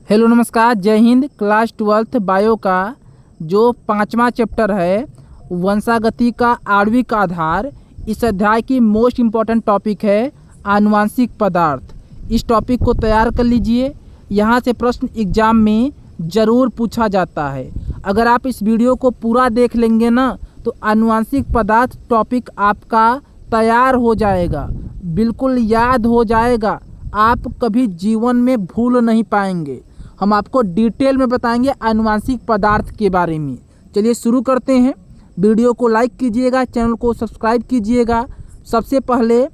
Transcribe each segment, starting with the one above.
Hello नमस्कार, जय Hind. Class 12th bio का जो 5वां चैप्टर है वंशागति का आणविक आधार, इस अध्याय की मोस्ट इम्पॉर्टेंट टॉपिक है आनुवांशिक पदार्थ। इस टॉपिक को तैयार कर लीजिए, यहाँ से प्रश्न एग्जाम में ज़रूर पूछा जाता है। अगर आप इस वीडियो को पूरा देख लेंगे ना तो आनुवांशिक पदार्थ टॉपिक आपका तैयार हो जाएगा, बिल्कुल याद हो जाएगा, आप कभी जीवन में भूल नहीं पाएंगे। हम आपको डिटेल में बताएंगे आनुवांशिक पदार्थ के बारे में। चलिए शुरू करते हैं। वीडियो को लाइक कीजिएगा, चैनल को सब्सक्राइब कीजिएगा। सबसे पहले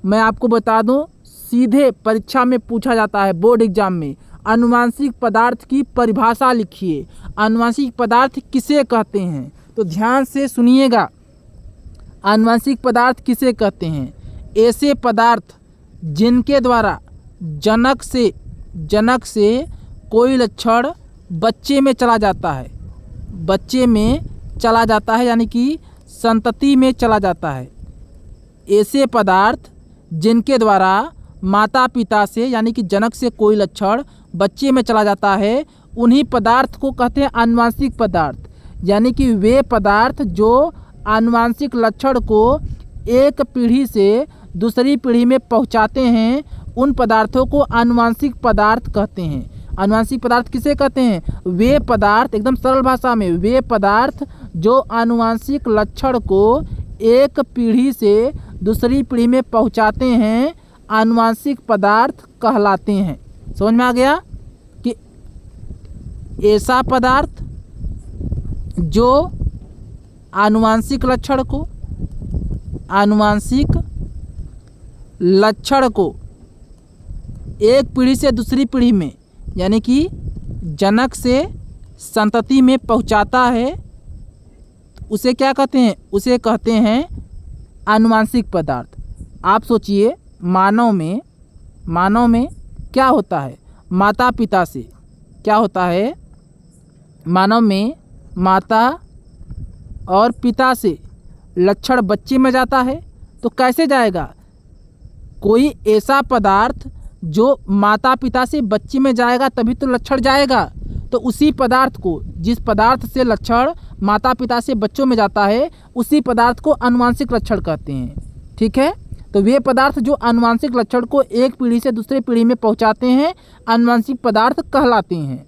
मैं आपको बता दूं, सीधे परीक्षा में पूछा जाता है बोर्ड एग्जाम में, आनुवांशिक पदार्थ की परिभाषा लिखिए। आनुवांशिक पदार्थ किसे कहते हैं? तो ध्यान से सुनिएगा, आनुवांशिक पदार्थ किसे कहते हैं? ऐसे पदार्थ जिनके द्वारा जनक से कोई लक्षण बच्चे में चला जाता है, यानी कि संतति में चला जाता है। ऐसे पदार्थ जिनके द्वारा माता पिता से यानी कि जनक से कोई लक्षण बच्चे में चला जाता है, उन्हीं पदार्थ को कहते हैं आनुवांशिक पदार्थ। यानी कि वे पदार्थ जो आनुवांशिक लक्षण को एक पीढ़ी से दूसरी पीढ़ी में पहुंचाते हैं, उन पदार्थों को आनुवांशिक पदार्थ कहते हैं। आनुवांशिक पदार्थ किसे कहते हैं? वे पदार्थ, एकदम सरल भाषा में, वे पदार्थ जो आनुवांशिक लक्षण को एक पीढ़ी से दूसरी पीढ़ी में पहुंचाते हैं, आनुवांशिक पदार्थ कहलाते हैं। समझ में आ गया कि ऐसा पदार्थ जो आनुवांशिक लक्षण को एक पीढ़ी से दूसरी पीढ़ी में यानी कि जनक से संतति में पहुंचाता है, उसे क्या कहते हैं? उसे कहते हैं आनुवांशिक पदार्थ। आप सोचिए, मानव में क्या होता है? माता पिता से क्या होता है? मानव में माता और पिता से लक्षण बच्चे में जाता है, तो कैसे जाएगा? कोई ऐसा पदार्थ जो माता पिता से बच्चे में जाएगा तभी तो लक्षण जाएगा। तो उसी पदार्थ को, जिस पदार्थ से लक्षण माता पिता से बच्चों में जाता है, उसी पदार्थ को आनुवांशिक लक्षण कहते हैं। ठीक है, तो वे पदार्थ जो आनुवांशिक लक्षण को एक पीढ़ी से दूसरे पीढ़ी में पहुंचाते हैं, आनुवांशिक पदार्थ कहलाते हैं।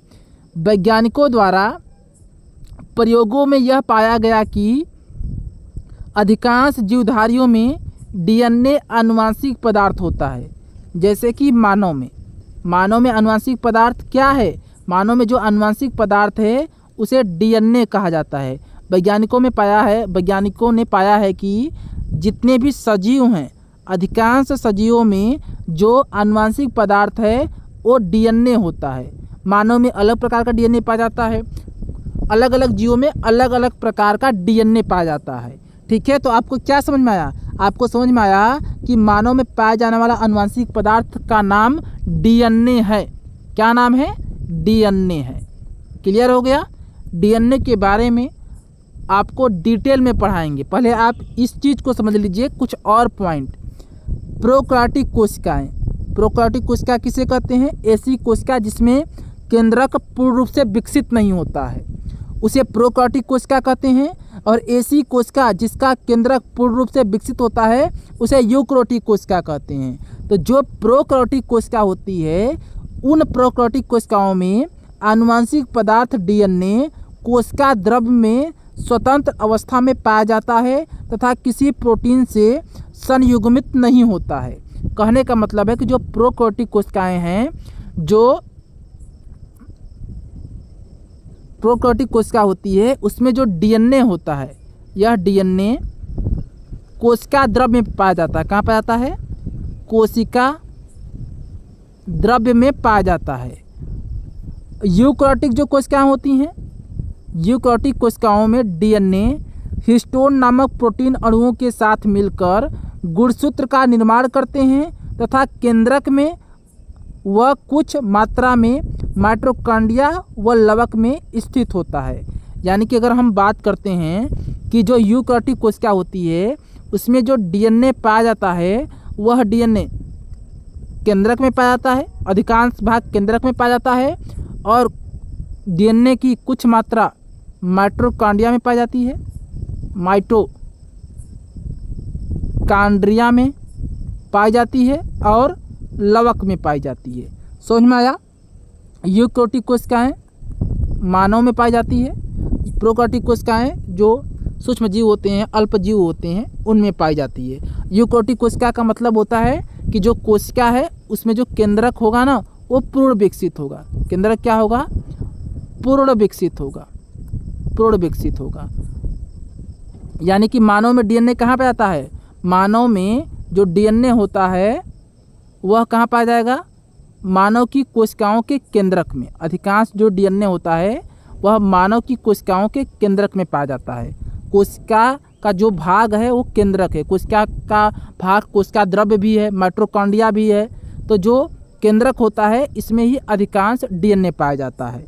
वैज्ञानिकों द्वारा प्रयोगों में यह पाया गया कि अधिकांश जीवधारियों में डीएनए आनुवांशिक पदार्थ होता है। जैसे कि मानव में आनुवांशिक पदार्थ क्या है? मानव में जो आनुवांशिक पदार्थ है उसे डीएनए कहा जाता है। वैज्ञानिकों ने पाया है कि जितने भी सजीव हैं, अधिकांश सजीवों में जो आनुवांशिक पदार्थ है वो डीएनए होता है। मानव में अलग प्रकार का डीएनए पाया जाता है, अलग अलग जीवों में अलग अलग प्रकार का डीएनए पाया जाता है। ठीक है, तो आपको क्या समझ में आया? आपको समझ में आया कि मानव में पाया जाने वाला आनुवांशिक पदार्थ का नाम डीएनए है। क्या नाम है? डीएनए है। क्लियर हो गया? डीएनए के बारे में आपको डिटेल में पढ़ाएंगे। पहले आप इस चीज़ को समझ लीजिए, कुछ और पॉइंट। प्रोकैरियोटिक कोशिका किसे कहते हैं? ऐसी कोशिका जिसमें केंद्रक पूर्ण रूप से विकसित नहीं होता है, उसे प्रोकैरियोटिक कोशिका कहते हैं। और ऐसी कोशिका जिसका केंद्रक पूर्ण रूप से विकसित होता है, उसे यूकैरियोटिक कोशिका कहते हैं। तो जो प्रोकैरियोटिक कोशिका होती है, उन प्रोकैरियोटिक कोशिकाओं में आनुवांशिक पदार्थ डीएनए कोशिका द्रव्य में स्वतंत्र अवस्था में पाया जाता है तथा किसी प्रोटीन से संयुग्मित नहीं होता है। कहने का मतलब है कि जो प्रोकैरियोटिक कोशिकाएं हैं, जो प्रोकैरियोटिक कोशिका होती है, उसमें जो डीएनए होता है, यह डीएनए कोशिका द्रव्य में पाया जाता है। कहाँ पाया जाता है? कोशिका द्रव्य में पाया जाता है। यूकैरियोटिक जो कोशिकाएं होती हैं, यूकैरियोटिक कोशिकाओं में डीएनए हिस्टोन नामक प्रोटीन अणुओं के साथ मिलकर गुणसूत्र का निर्माण करते हैं तथा केंद्रक में वह कुछ मात्रा में माइटोकॉन्ड्रिया व लवक में स्थित होता है। यानी कि अगर हम बात करते हैं कि जो यूकैरियोटिक कोशिका होती है, उसमें जो डीएनए पाया जाता है, वह डीएनए केंद्रक में पाया जाता है, अधिकांश भाग केंद्रक में पाया जाता है और डीएनए की कुछ मात्रा माइटोकॉन्ड्रिया में पाई जाती है, माइटोकॉन्ड्रिया में पाई जाती है और लवक में पाई जाती है। समझ में आया? यूकेरियोटिक कोशिकाएं मानव में पाई जाती है, प्रोकार्योटिक कोशिकाएं जो सूक्ष्म जीव होते हैं, अल्प जीव होते हैं, उनमें पाई जाती है। यूकेरियोटिक कोशिका का मतलब होता है कि जो कोशिका है उसमें जो केंद्रक होगा ना वो पूर्ण विकसित होगा। केंद्रक क्या होगा? पूर्ण विकसित होगा, पूर्ण विकसित होगा। यानी कि मानव में डीएनए कहाँ पे आता है? मानव में जो डीएनए होता है वह कहाँ पाया जाएगा? मानव की कोशिकाओं के केंद्रक में। अधिकांश जो डीएनए होता है वह मानव की कोशिकाओं के केंद्रक में पाया जाता है। कोशिका का जो भाग है वो केंद्रक है, कोशिका का भाग कोशिका द्रव्य भी है, माइटोकॉन्ड्रिया भी है। तो जो केंद्रक होता है इसमें ही अधिकांश डीएनए पाया जाता है।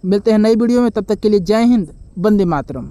मिलते हैं नई वीडियो में, तब तक के लिए जय हिंद, वंदे मातरम।